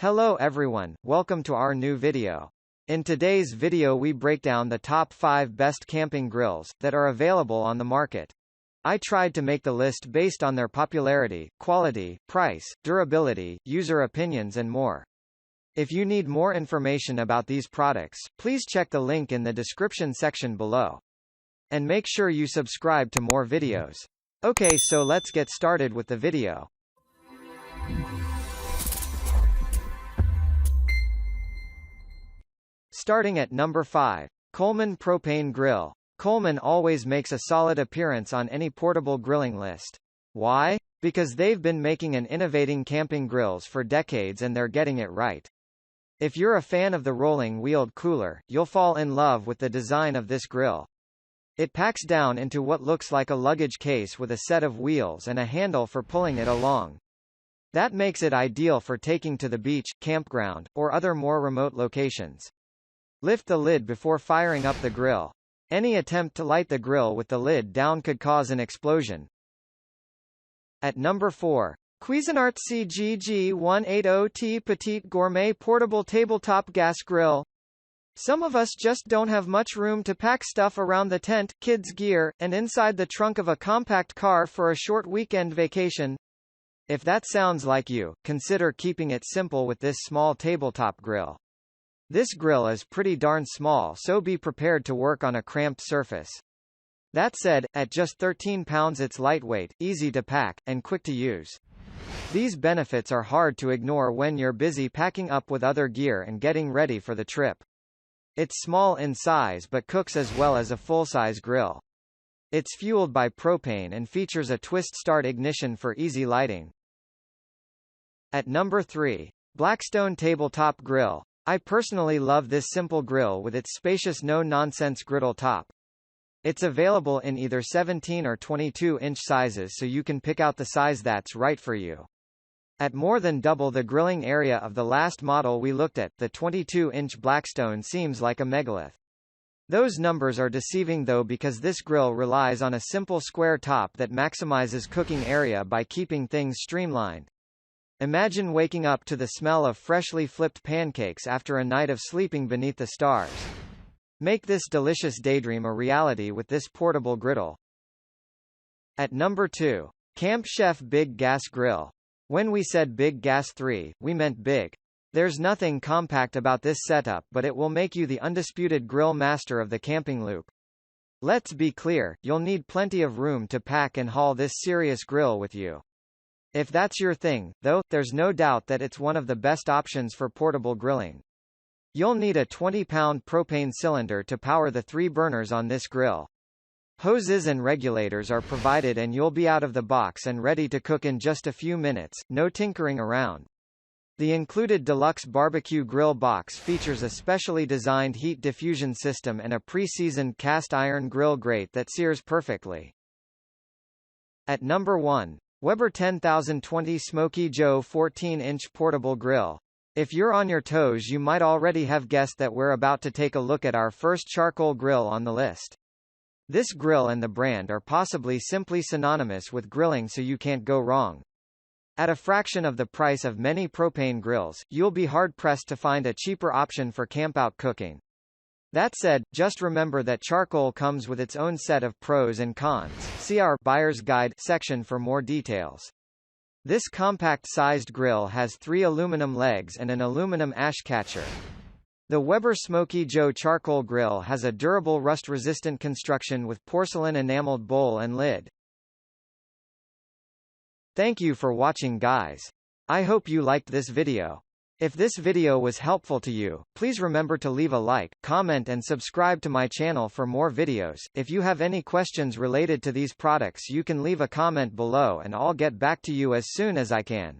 Hello everyone, welcome to our new video. In today's video we break down the top 5 best camping grills that are available on the market. I tried to make the list based on their popularity, quality, price, durability, user opinions and more. If you need more information about these products, please check the link in the description section below. And make sure you subscribe to more videos. Okay, so let's get started with the video. Starting at number 5. Coleman Propane Grill. Coleman always makes a solid appearance on any portable grilling list. Why? Because they've been making and innovating camping grills for decades and they're getting it right. If you're a fan of the rolling wheeled cooler, you'll fall in love with the design of this grill. It packs down into what looks like a luggage case with a set of wheels and a handle for pulling it along. That makes it ideal for taking to the beach, campground, or other more remote locations. Lift the lid before firing up the grill. Any attempt to light the grill with the lid down could cause an explosion. At number 4. Cuisinart CGG180T Petit Gourmet Portable Tabletop Gas Grill. Some of us just don't have much room to pack stuff around the tent, kids' gear, and inside the trunk of a compact car for a short weekend vacation. If that sounds like you, consider keeping it simple with this small tabletop grill. This grill is pretty darn small, so be prepared to work on a cramped surface. That said, at just 13 pounds it's lightweight, easy to pack, and quick to use. These benefits are hard to ignore when you're busy packing up with other gear and getting ready for the trip. It's small in size but cooks as well as a full-size grill. It's fueled by propane and features a twist-start ignition for easy lighting. At number 3. Blackstone Tabletop Grill. I personally love this simple grill with its spacious no-nonsense griddle top. It's available in either 17 or 22-inch sizes, so you can pick out the size that's right for you. At more than double the grilling area of the last model we looked at, the 22-inch Blackstone seems like a megalith. Those numbers are deceiving though, because this grill relies on a simple square top that maximizes cooking area by keeping things streamlined. Imagine waking up to the smell of freshly flipped pancakes after a night of sleeping beneath the stars. Make this delicious daydream a reality with this portable griddle. At number 2. Camp Chef Big Gas Grill. When we said Big Gas 3, we meant big. There's nothing compact about this setup, but it will make you the undisputed grill master of the camping loop. Let's be clear, you'll need plenty of room to pack and haul this serious grill with you. If that's your thing, though, there's no doubt that it's one of the best options for portable grilling. You'll need a 20-pound propane cylinder to power the 3 burners on this grill. Hoses and regulators are provided and you'll be out of the box and ready to cook in just a few minutes, no tinkering around. The included deluxe barbecue grill box features a specially designed heat diffusion system and a pre-seasoned cast iron grill grate that sears perfectly. At number 1. Weber 10020 Smokey Joe 14-inch Portable Grill. If you're on your toes, you might already have guessed that we're about to take a look at our first charcoal grill on the list. This grill and the brand are possibly simply synonymous with grilling, so you can't go wrong. At a fraction of the price of many propane grills, you'll be hard-pressed to find a cheaper option for camp-out cooking. That said, just remember that charcoal comes with its own set of pros and cons. See our Buyer's Guide section for more details. This compact-sized grill has 3 aluminum legs and an aluminum ash catcher. The Weber Smokey Joe Charcoal Grill has a durable rust-resistant construction with porcelain enameled bowl and lid. Thank you for watching, guys. I hope you liked this video. If this video was helpful to you, please remember to leave a like, comment and subscribe to my channel for more videos. If you have any questions related to these products, you can leave a comment below and I'll get back to you as soon as I can.